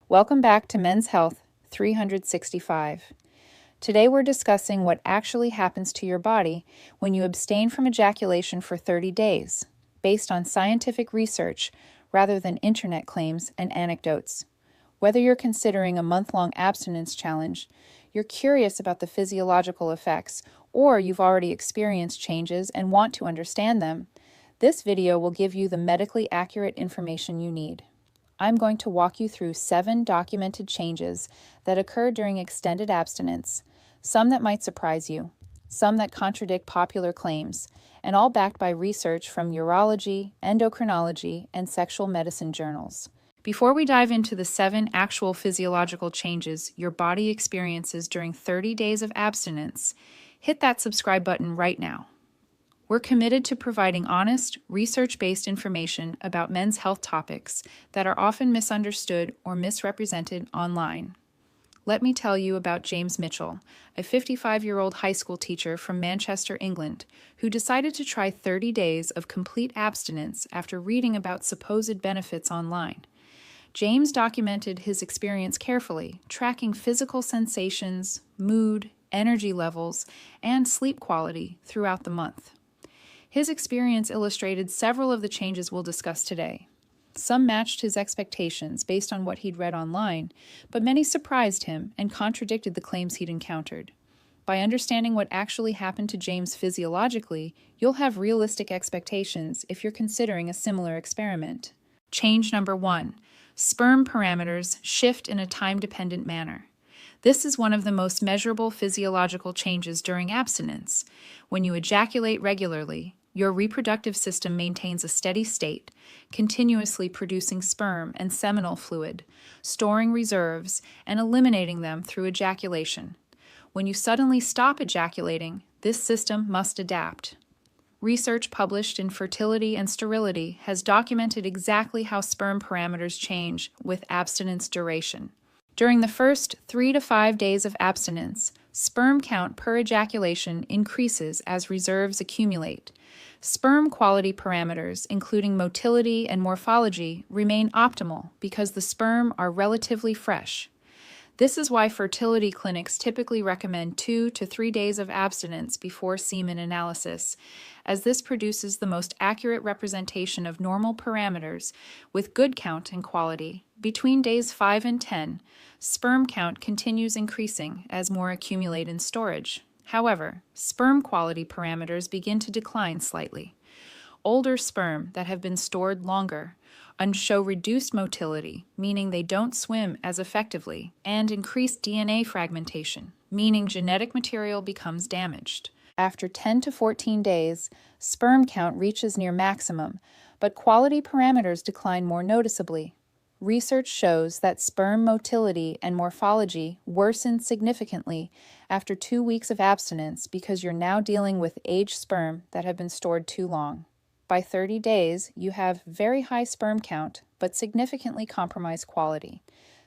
Welcome back to Men's Health 365. Today we're discussing what actually happens to your body when you abstain from ejaculation for 30 days, based on scientific research rather than internet claims and anecdotes. Whether you're considering a month-long abstinence challenge, you're curious about the physiological effects, or you've already experienced changes and want to understand them, this video will give you the medically accurate information you need. I'm going to walk you through 7 documented changes that occur during extended abstinence, some that might surprise you, some that contradict popular claims, and all backed by research from urology, endocrinology, and sexual medicine journals. Before we dive into the 7 actual physiological changes your body experiences during 30 days of abstinence, hit that subscribe button right now. We're committed to providing honest, research-based information about men's health topics that are often misunderstood or misrepresented online. Let me tell you about James Mitchell, a 55-year-old high school teacher from Manchester, England, who decided to try 30 days of complete abstinence after reading about supposed benefits online. James documented his experience carefully, tracking physical sensations, mood, energy levels, and sleep quality throughout the month. His experience illustrated several of the changes we'll discuss today. Some matched his expectations based on what he'd read online, but many surprised him and contradicted the claims he'd encountered. By understanding what actually happened to James physiologically, you'll have realistic expectations if you're considering a similar experiment. Change number 1. Sperm parameters shift in a time-dependent manner. This is one of the most measurable physiological changes during abstinence. When you ejaculate regularly, your reproductive system maintains a steady state, continuously producing sperm and seminal fluid, storing reserves, and eliminating them through ejaculation. When you suddenly stop ejaculating, this system must adapt. Research published in Fertility and Sterility has documented exactly how sperm parameters change with abstinence duration. During the first 3 to 5 days of abstinence, sperm count per ejaculation increases as reserves accumulate. Sperm quality parameters, including motility and morphology, remain optimal because the sperm are relatively fresh. This is why fertility clinics typically recommend 2 to 3 days of abstinence before semen analysis, as this produces the most accurate representation of normal parameters with good count and quality. Between days 5 and 10, sperm count continues increasing as more accumulate in storage. However, sperm quality parameters begin to decline slightly. Older sperm that have been stored longer show reduced motility, meaning they don't swim as effectively, and increased DNA fragmentation, meaning genetic material becomes damaged. After 10 to 14 days, sperm count reaches near maximum, but quality parameters decline more noticeably. Research shows that sperm motility and morphology worsen significantly after 2 weeks of abstinence because you're now dealing with aged sperm that have been stored too long. By 30 days, you have very high sperm count, but significantly compromised quality.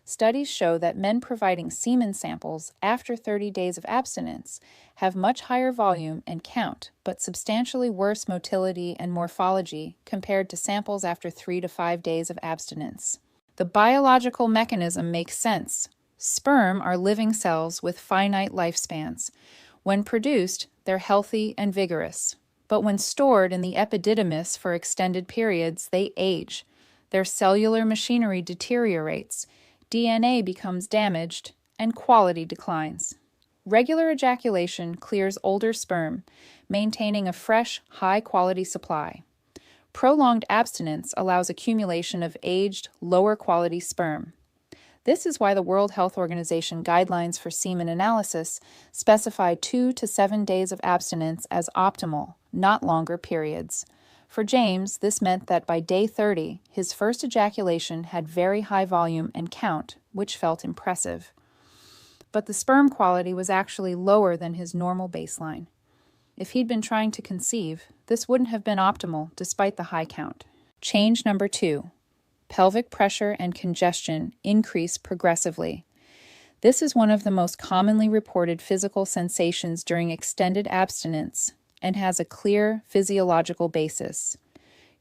Studies show that men providing semen samples after 30 days of abstinence have much higher volume and count, but substantially worse motility and morphology compared to samples after 3 to 5 days of abstinence. The biological mechanism makes sense. Sperm are living cells with finite lifespans. When produced, they're healthy and vigorous. But when stored in the epididymis for extended periods, they age. Their cellular machinery deteriorates, DNA becomes damaged, and quality declines. Regular ejaculation clears older sperm, maintaining a fresh, high-quality supply. Prolonged abstinence allows accumulation of aged, lower-quality sperm. This is why the World Health Organization guidelines for semen analysis specify 2 to 7 days of abstinence as optimal, not longer periods. For James, this meant that by day 30, his first ejaculation had very high volume and count, which felt impressive. But the sperm quality was actually lower than his normal baseline. If he'd been trying to conceive, this wouldn't have been optimal despite the high count. Change number 2. Pelvic pressure and congestion increase progressively. This is one of the most commonly reported physical sensations during extended abstinence and has a clear physiological basis.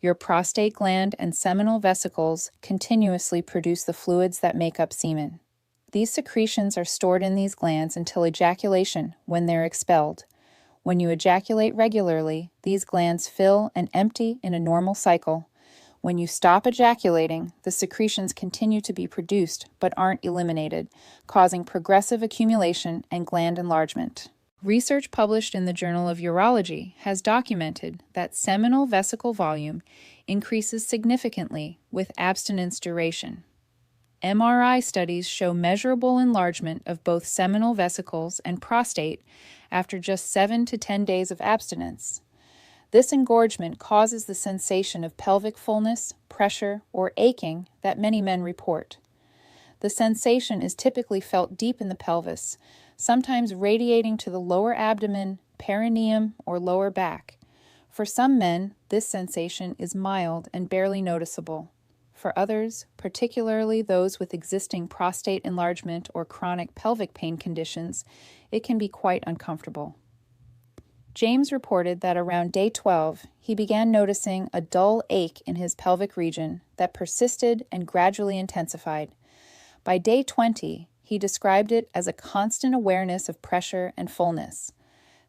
Your prostate gland and seminal vesicles continuously produce the fluids that make up semen. These secretions are stored in these glands until ejaculation, when they're expelled. When you ejaculate regularly, these glands fill and empty in a normal cycle. When you stop ejaculating, the secretions continue to be produced but aren't eliminated, causing progressive accumulation and gland enlargement. Research published in the Journal of Urology has documented that seminal vesicle volume increases significantly with abstinence duration. MRI studies show measurable enlargement of both seminal vesicles and prostate after just 7 to 10 days of abstinence. This engorgement causes the sensation of pelvic fullness, pressure, or aching that many men report. The sensation is typically felt deep in the pelvis, sometimes radiating to the lower abdomen, perineum, or lower back. For some men, this sensation is mild and barely noticeable. For others, particularly those with existing prostate enlargement or chronic pelvic pain conditions, it can be quite uncomfortable. James reported that around day 12, he began noticing a dull ache in his pelvic region that persisted and gradually intensified. By day 20, he described it as a constant awareness of pressure and fullness.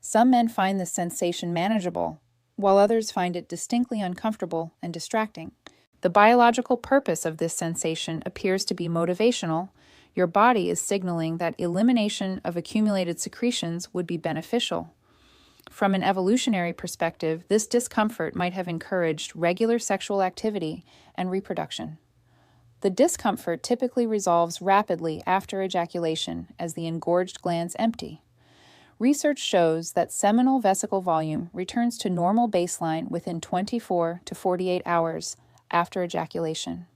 Some men find this sensation manageable, while others find it distinctly uncomfortable and distracting. The biological purpose of this sensation appears to be motivational. Your body is signaling that elimination of accumulated secretions would be beneficial. From an evolutionary perspective, this discomfort might have encouraged regular sexual activity and reproduction. The discomfort typically resolves rapidly after ejaculation as the engorged glands empty. Research shows that seminal vesicle volume returns to normal baseline within 24 to 48 hours after ejaculation.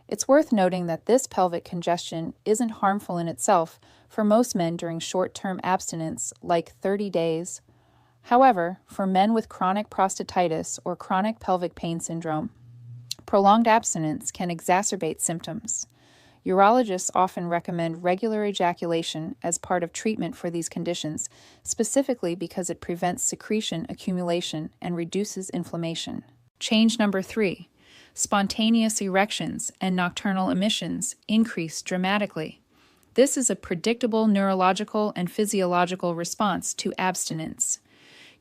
It's worth noting that this pelvic congestion isn't harmful in itself for most men during short-term abstinence, like 30 days. However, for men with chronic prostatitis or chronic pelvic pain syndrome, prolonged abstinence can exacerbate symptoms. Urologists often recommend regular ejaculation as part of treatment for these conditions, specifically because it prevents secretion accumulation and reduces inflammation. Change number 3. Spontaneous erections and nocturnal emissions increase dramatically. This is a predictable neurological and physiological response to abstinence.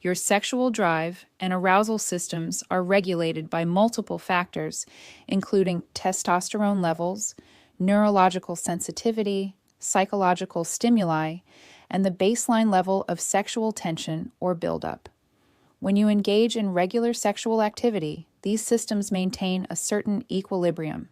Your sexual drive and arousal systems are regulated by multiple factors, including testosterone levels, neurological sensitivity, psychological stimuli, and the baseline level of sexual tension or buildup. When you engage in regular sexual activity, these systems maintain a certain equilibrium.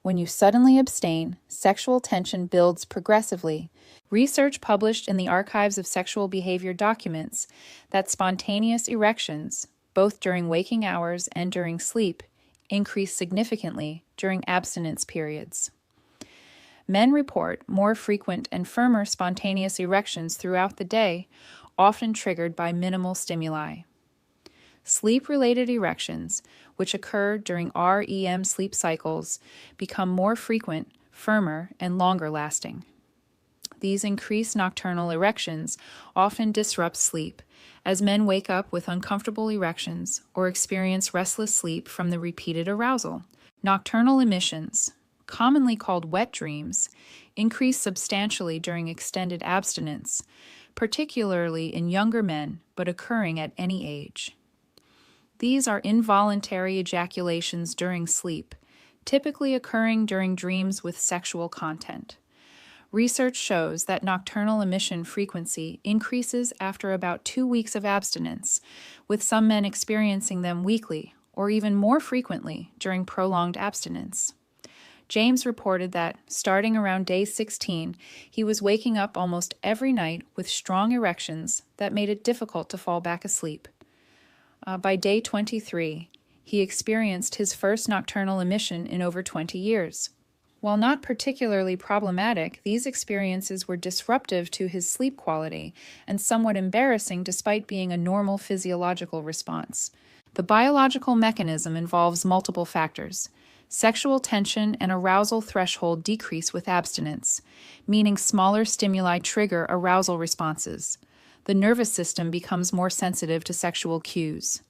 When you suddenly abstain, sexual tension builds progressively. Research published in the Archives of Sexual Behavior documents that spontaneous erections, both during waking hours and during sleep, increase significantly during abstinence periods. Men report more frequent and firmer spontaneous erections throughout the day, often triggered by minimal stimuli. Sleep-related erections, which occur during REM sleep cycles, become more frequent, firmer, and longer-lasting. These increased nocturnal erections often disrupt sleep, as men wake up with uncomfortable erections or experience restless sleep from the repeated arousal. Nocturnal emissions, commonly called wet dreams, increase substantially during extended abstinence, particularly in younger men, but occurring at any age. These are involuntary ejaculations during sleep, typically occurring during dreams with sexual content. Research shows that nocturnal emission frequency increases after about 2 weeks of abstinence, with some men experiencing them weekly or even more frequently during prolonged abstinence. James reported that, starting around day 16, he was waking up almost every night with strong erections that made it difficult to fall back asleep. By day 23, he experienced his first nocturnal emission in over 20 years. While not particularly problematic, these experiences were disruptive to his sleep quality and somewhat embarrassing despite being a normal physiological response. The biological mechanism involves multiple factors. Sexual tension and arousal threshold decrease with abstinence, meaning smaller stimuli trigger arousal responses. The nervous system becomes more sensitive to sexual cues.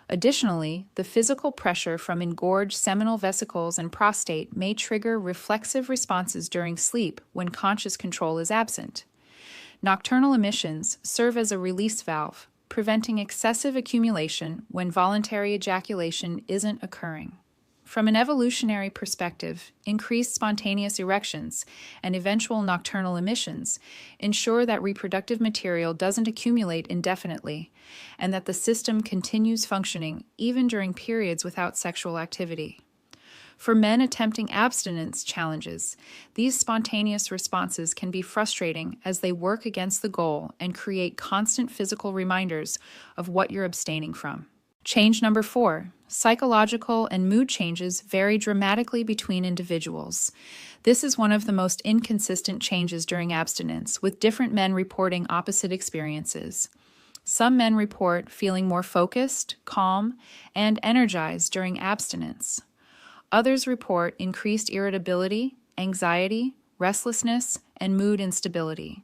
Additionally, the physical pressure from engorged seminal vesicles and prostate may trigger reflexive responses during sleep when conscious control is absent. Nocturnal emissions serve as a release valve, preventing excessive accumulation when voluntary ejaculation isn't occurring. From an evolutionary perspective, increased spontaneous erections and eventual nocturnal emissions ensure that reproductive material doesn't accumulate indefinitely and that the system continues functioning even during periods without sexual activity. For men attempting abstinence challenges, these spontaneous responses can be frustrating as they work against the goal and create constant physical reminders of what you're abstaining from. Change number 4. Psychological and mood changes vary dramatically between individuals. This is one of the most inconsistent changes during abstinence, with different men reporting opposite experiences. Some men report feeling more focused, calm, and energized during abstinence. Others report increased irritability, anxiety, restlessness, and mood instability.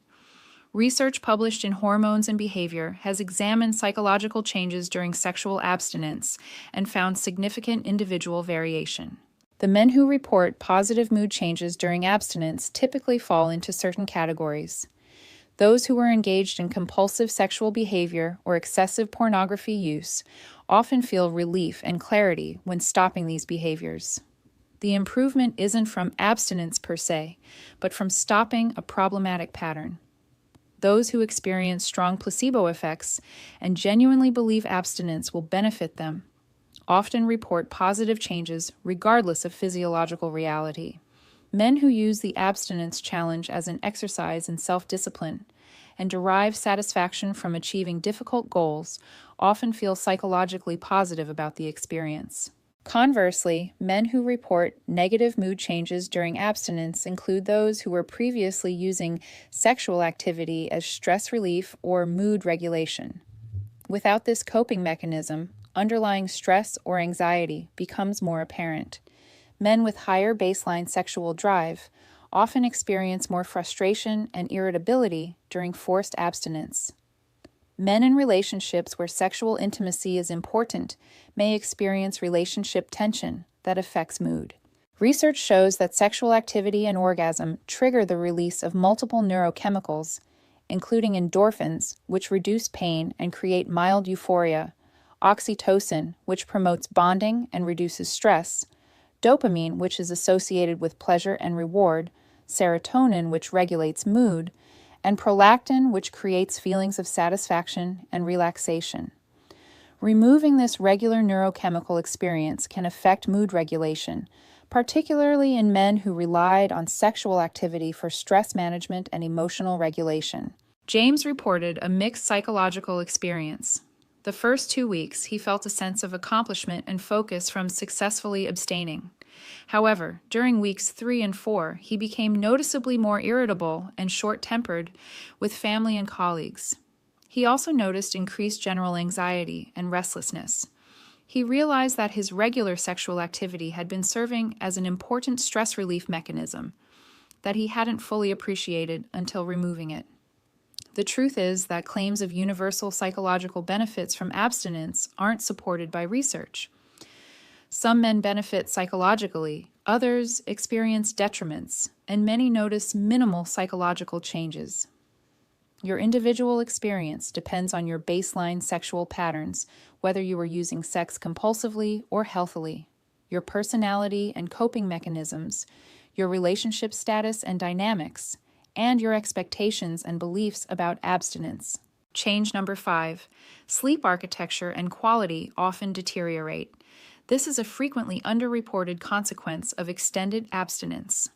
Research published in Hormones and Behavior has examined psychological changes during sexual abstinence and found significant individual variation. The men who report positive mood changes during abstinence typically fall into certain categories. Those who are engaged in compulsive sexual behavior or excessive pornography use often feel relief and clarity when stopping these behaviors. The improvement isn't from abstinence per se, but from stopping a problematic pattern. Those who experience strong placebo effects and genuinely believe abstinence will benefit them often report positive changes regardless of physiological reality. Men who use the abstinence challenge as an exercise in self-discipline and derive satisfaction from achieving difficult goals often feel psychologically positive about the experience. Conversely, men who report negative mood changes during abstinence include those who were previously using sexual activity as stress relief or mood regulation. Without this coping mechanism, underlying stress or anxiety becomes more apparent. Men with higher baseline sexual drive often experience more frustration and irritability during forced abstinence. Men in relationships where sexual intimacy is important may experience relationship tension that affects mood. Research shows that sexual activity and orgasm trigger the release of multiple neurochemicals, including endorphins, which reduce pain and create mild euphoria, oxytocin, which promotes bonding and reduces stress, dopamine, which is associated with pleasure and reward, serotonin, which regulates mood, and prolactin, which creates feelings of satisfaction and relaxation. Removing this regular neurochemical experience can affect mood regulation, particularly in men who relied on sexual activity for stress management and emotional regulation. James reported a mixed psychological experience. The first 2 weeks, he felt a sense of accomplishment and focus from successfully abstaining. However, during weeks 3 and 4, he became noticeably more irritable and short-tempered with family and colleagues. He also noticed increased general anxiety and restlessness. He realized that his regular sexual activity had been serving as an important stress relief mechanism that he hadn't fully appreciated until removing it. The truth is that claims of universal psychological benefits from abstinence aren't supported by research. Some men benefit psychologically, others experience detriments, and many notice minimal psychological changes. Your individual experience depends on your baseline sexual patterns, whether you are using sex compulsively or healthily, your personality and coping mechanisms, your relationship status and dynamics, and your expectations and beliefs about abstinence. Change number 5. Sleep architecture and quality often deteriorate. This is a frequently underreported consequence of extended abstinence.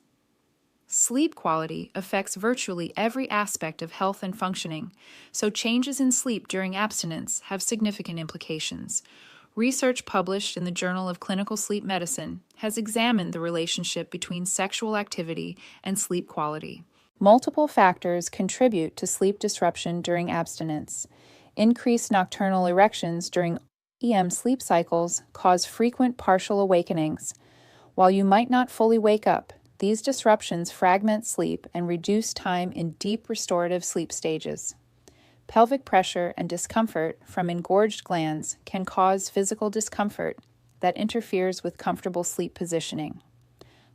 Sleep quality affects virtually every aspect of health and functioning, so changes in sleep during abstinence have significant implications. Research published in the Journal of Clinical Sleep Medicine has examined the relationship between sexual activity and sleep quality. Multiple factors contribute to sleep disruption during abstinence. Increased nocturnal erections during EM sleep cycles cause frequent partial awakenings. While you might not fully wake up, these disruptions fragment sleep and reduce time in deep restorative sleep stages. Pelvic pressure and discomfort from engorged glands can cause physical discomfort that interferes with comfortable sleep positioning.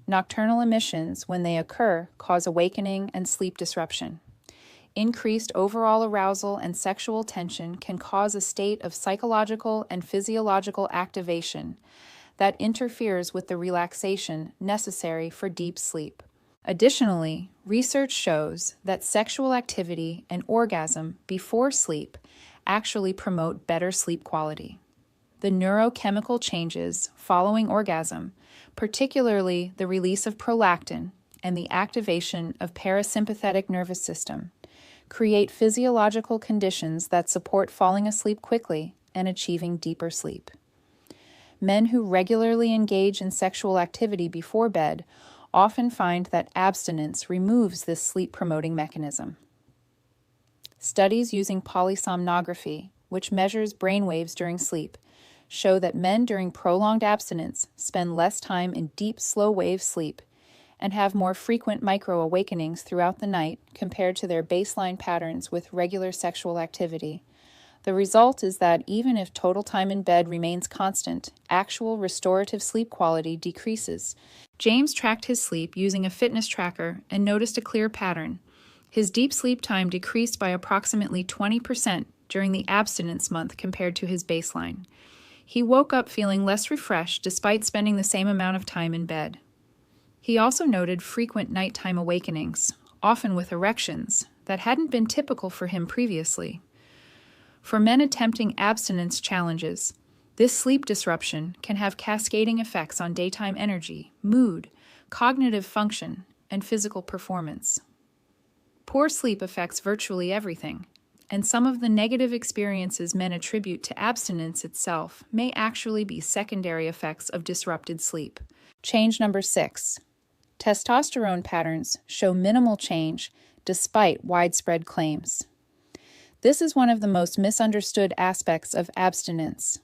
Nocturnal emissions, when they occur, cause awakening and sleep disruption. Increased overall arousal and sexual tension can cause a state of psychological and physiological activation that interferes with the relaxation necessary for deep sleep. Additionally, research shows that sexual activity and orgasm before sleep actually promote better sleep quality. The neurochemical changes following orgasm, particularly the release of prolactin and the activation of parasympathetic nervous system, create physiological conditions that support falling asleep quickly and achieving deeper sleep. Men who regularly engage in sexual activity before bed often find that abstinence removes this sleep-promoting mechanism. Studies using polysomnography, which measures brain waves during sleep, show that men during prolonged abstinence spend less time in deep, slow-wave sleep and have more frequent micro-awakenings throughout the night compared to their baseline patterns with regular sexual activity. The result is that even if total time in bed remains constant, actual restorative sleep quality decreases. James tracked his sleep using a fitness tracker and noticed a clear pattern. His deep sleep time decreased by approximately 20% during the abstinence month compared to his baseline. He woke up feeling less refreshed despite spending the same amount of time in bed. He also noted frequent nighttime awakenings, often with erections, that hadn't been typical for him previously. For men attempting abstinence challenges, this sleep disruption can have cascading effects on daytime energy, mood, cognitive function, and physical performance. Poor sleep affects virtually everything, and some of the negative experiences men attribute to abstinence itself may actually be secondary effects of disrupted sleep. Change number 6. Testosterone patterns show minimal change despite widespread claims. This is one of the most misunderstood aspects of abstinence.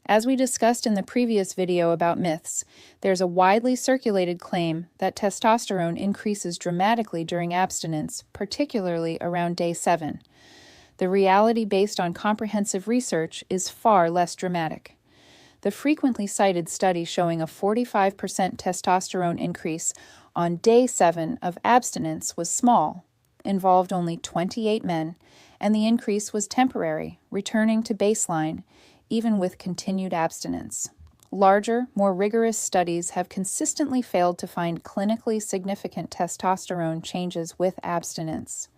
As we discussed in the previous video about myths, there's a widely circulated claim that testosterone increases dramatically during abstinence, particularly around day 7. The reality based on comprehensive research is far less dramatic. The frequently cited study showing a 45% testosterone increase on day 7 of abstinence was small, involved only 28 men, and the increase was temporary, returning to baseline, even with continued abstinence. Larger, more rigorous studies have consistently failed to find clinically significant testosterone changes with abstinence.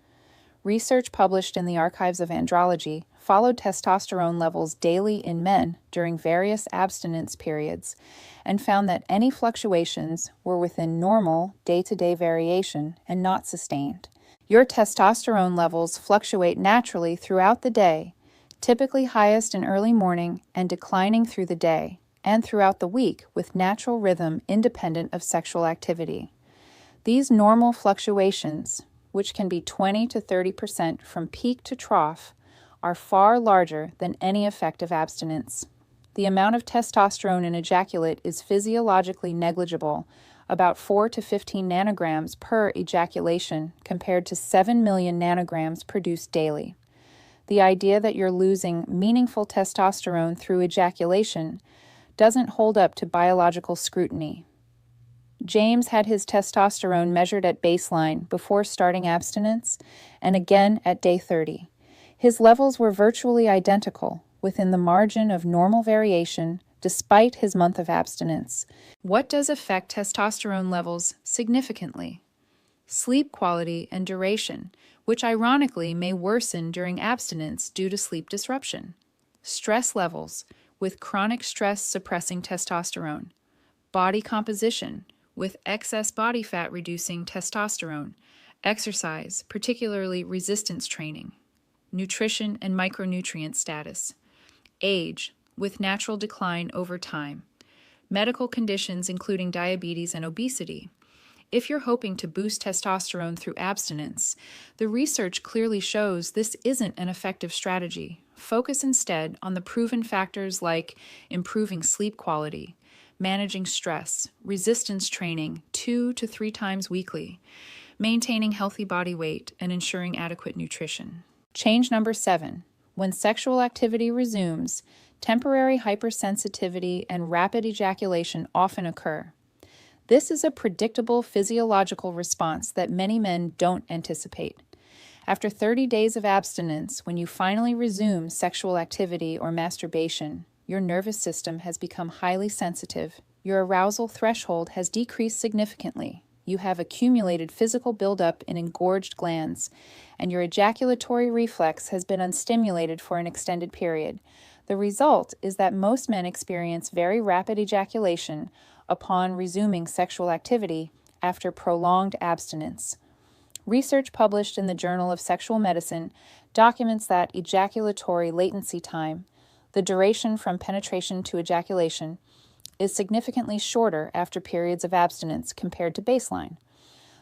Research published in the Archives of Andrology followed testosterone levels daily in men during various abstinence periods and found that any fluctuations were within normal day-to-day variation and not sustained. Your testosterone levels fluctuate naturally throughout the day, typically highest in early morning and declining through the day, and throughout the week with natural rhythm independent of sexual activity. These normal fluctuations, which can be 20 to 30% from peak to trough, are far larger than any effect of abstinence. The amount of testosterone in ejaculate is physiologically negligible, about 4 to 15 nanograms per ejaculation compared to 7 million nanograms produced daily. The idea that you're losing meaningful testosterone through ejaculation doesn't hold up to biological scrutiny. James had his testosterone measured at baseline before starting abstinence and again at day 30. His levels were virtually identical, within the margin of normal variation, despite his month of abstinence. What does affect testosterone levels significantly? Sleep quality and duration, which ironically may worsen during abstinence due to sleep disruption. Stress levels, with chronic stress suppressing testosterone. Body composition, with excess body fat reducing testosterone. Exercise, particularly resistance training. Nutrition and micronutrient status. Age, with natural decline over time. Medical conditions including diabetes and obesity. If you're hoping to boost testosterone through abstinence, the research clearly shows this isn't an effective strategy. Focus instead on the proven factors like improving sleep quality, managing stress, resistance training 2 to 3 times weekly, maintaining healthy body weight, and ensuring adequate nutrition. Change number 7. When sexual activity resumes, temporary hypersensitivity and rapid ejaculation often occur. This is a predictable physiological response that many men don't anticipate. After 30 days of abstinence, when you finally resume sexual activity or masturbation, your nervous system has become highly sensitive. Your arousal threshold has decreased significantly. You have accumulated physical buildup in engorged glands, and your ejaculatory reflex has been unstimulated for an extended period. The result is that most men experience very rapid ejaculation upon resuming sexual activity after prolonged abstinence. Research published in the Journal of Sexual Medicine documents that ejaculatory latency time, the duration from penetration to ejaculation, is significantly shorter after periods of abstinence compared to baseline.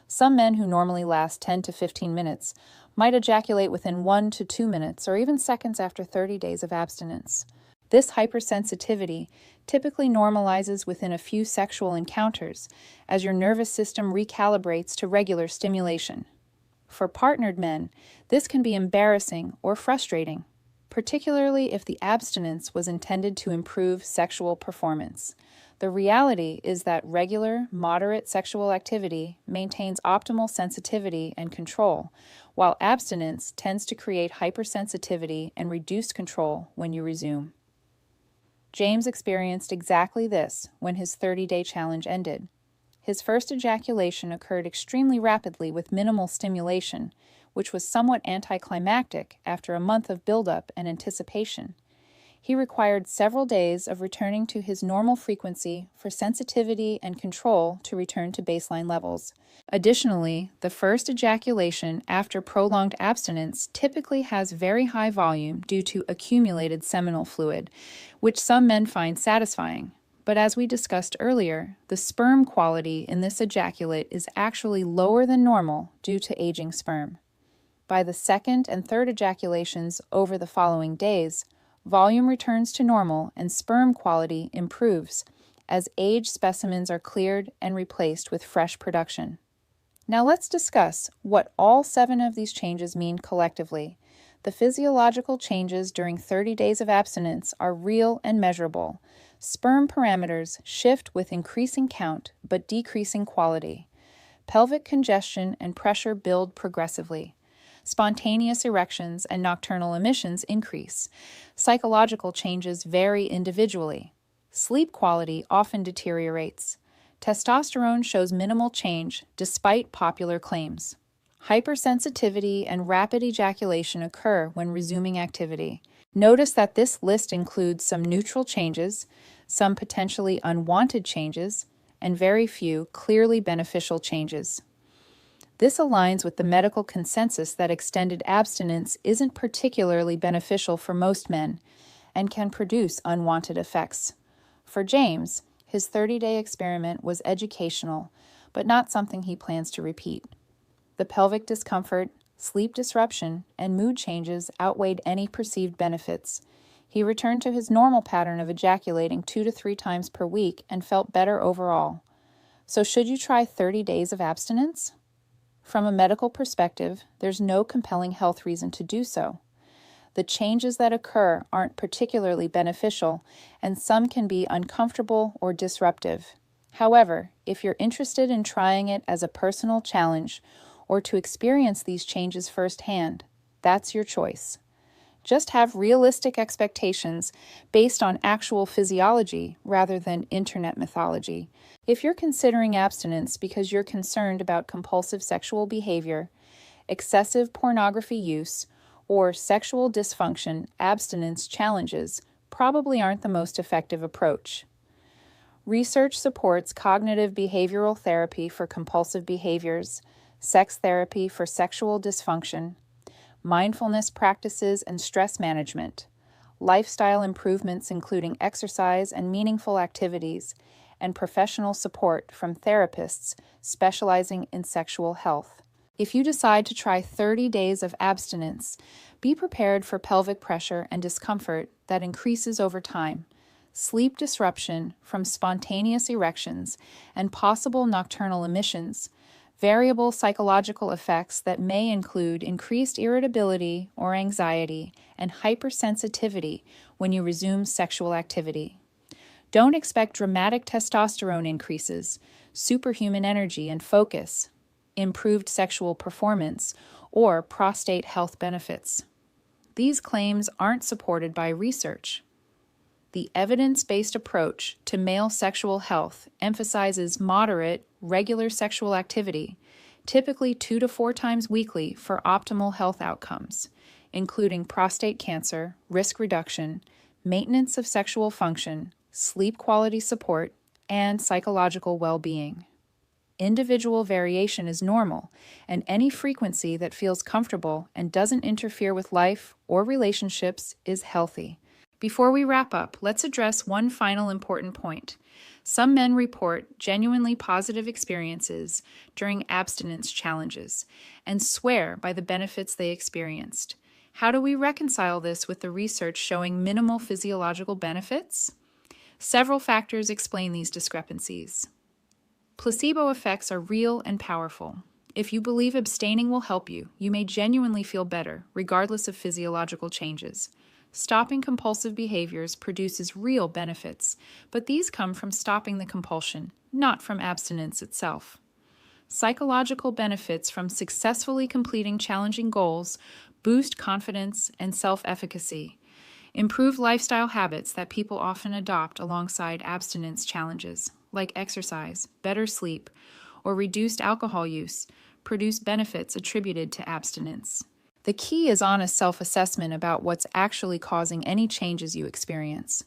Some men who normally last 10 to 15 minutes might ejaculate within 1 to 2 minutes or even seconds after 30 days of abstinence. This hypersensitivity typically normalizes within a few sexual encounters as your nervous system recalibrates to regular stimulation. For partnered men, this can be embarrassing or frustrating, particularly if the abstinence was intended to improve sexual performance. The reality is that regular, moderate sexual activity maintains optimal sensitivity and control, while abstinence tends to create hypersensitivity and reduced control when you resume. James experienced exactly this when his 30-day challenge ended. His first ejaculation occurred extremely rapidly with minimal stimulation, which was somewhat anticlimactic after a month of buildup and anticipation. He required several days of returning to his normal frequency for sensitivity and control to return to baseline levels. Additionally, the first ejaculation after prolonged abstinence typically has very high volume due to accumulated seminal fluid, which some men find satisfying. But as we discussed earlier, the sperm quality in this ejaculate is actually lower than normal due to aging sperm. By the second and third ejaculations over the following days, volume returns to normal and sperm quality improves as aged specimens are cleared and replaced with fresh production. Now let's discuss what all 7 of these changes mean collectively. The physiological changes during 30 days of abstinence are real and measurable. Sperm parameters shift with increasing count but decreasing quality. Pelvic congestion and pressure build progressively. Spontaneous erections and nocturnal emissions increase. Psychological changes vary individually. Sleep quality often deteriorates. Testosterone shows minimal change despite popular claims. Hypersensitivity and rapid ejaculation occur when resuming activity. Notice that this list includes some neutral changes, some potentially unwanted changes, and very few clearly beneficial changes. This aligns with the medical consensus that extended abstinence isn't particularly beneficial for most men and can produce unwanted effects. For James, his 30-day experiment was educational, but not something he plans to repeat. The pelvic discomfort, sleep disruption, and mood changes outweighed any perceived benefits. He returned to his normal pattern of ejaculating 2 to 3 times per week and felt better overall. So should you try 30 days of abstinence? From a medical perspective, there's no compelling health reason to do so. The changes that occur aren't particularly beneficial, and some can be uncomfortable or disruptive. However, if you're interested in trying it as a personal challenge or to experience these changes firsthand, that's your choice. Just have realistic expectations based on actual physiology rather than internet mythology. If you're considering abstinence because you're concerned about compulsive sexual behavior, excessive pornography use, or sexual dysfunction, abstinence challenges probably aren't the most effective approach. Research supports cognitive behavioral therapy for compulsive behaviors, sex therapy for sexual dysfunction, mindfulness practices and stress management, lifestyle improvements including exercise and meaningful activities, and professional support from therapists specializing in sexual health. If you decide to try 30 days of abstinence, be prepared for pelvic pressure and discomfort that increases over time, sleep disruption from spontaneous erections, and possible nocturnal emissions, variable psychological effects that may include increased irritability or anxiety and hypersensitivity when you resume sexual activity. Don't expect dramatic testosterone increases, superhuman energy and focus, improved sexual performance, or prostate health benefits. These claims aren't supported by research. The evidence-based approach to male sexual health emphasizes moderate, regular sexual activity, typically 2 to 4 times weekly for optimal health outcomes, including prostate cancer, risk reduction, maintenance of sexual function, sleep quality support, and psychological well-being. Individual variation is normal, and any frequency that feels comfortable and doesn't interfere with life or relationships is healthy. Before we wrap up, let's address one final important point. Some men report genuinely positive experiences during abstinence challenges and swear by the benefits they experienced. How do we reconcile this with the research showing minimal physiological benefits? Several factors explain these discrepancies. Placebo effects are real and powerful. If you believe abstaining will help you, you may genuinely feel better, regardless of physiological changes. Stopping compulsive behaviors produces real benefits, but these come from stopping the compulsion, not from abstinence itself. Psychological benefits from successfully completing challenging goals boost confidence and self-efficacy. Improve lifestyle habits that people often adopt alongside abstinence challenges, like exercise, better sleep, or reduced alcohol use, produce benefits attributed to abstinence. The key is honest self-assessment about what's actually causing any changes you experience.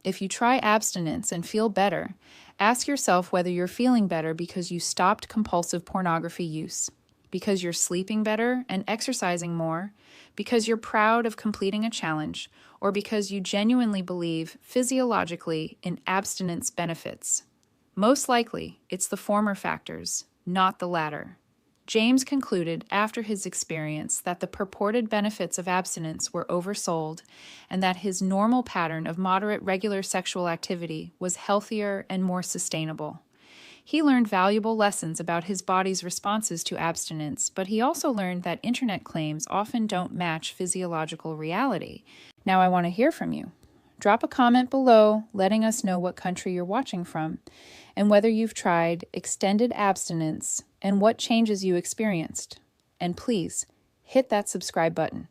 If you try abstinence and feel better, ask yourself whether you're feeling better because you stopped compulsive pornography use, because you're sleeping better and exercising more, because you're proud of completing a challenge, or because you genuinely believe physiologically in abstinence benefits. Most likely, it's the former factors, not the latter. James concluded after his experience that the purported benefits of abstinence were oversold and that his normal pattern of moderate regular sexual activity was healthier and more sustainable. He learned valuable lessons about his body's responses to abstinence, but he also learned that internet claims often don't match physiological reality. Now I want to hear from you. Drop a comment below letting us know what country you're watching from and whether you've tried extended abstinence and what changes you experienced. And please, hit that subscribe button.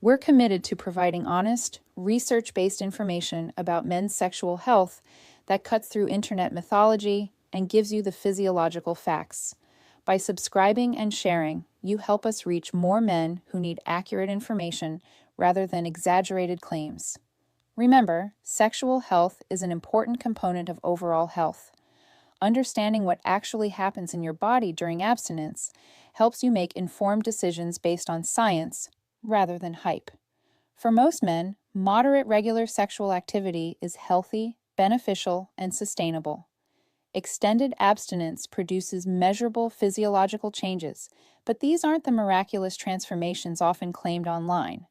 We're committed to providing honest, research-based information about men's sexual health that cuts through internet mythology and gives you the physiological facts. By subscribing and sharing, you help us reach more men who need accurate information rather than exaggerated claims. Remember, sexual health is an important component of overall health. Understanding what actually happens in your body during abstinence helps you make informed decisions based on science rather than hype. For most men, moderate regular sexual activity is healthy, beneficial, and sustainable. Extended abstinence produces measurable physiological changes, but these aren't the miraculous transformations often claimed online.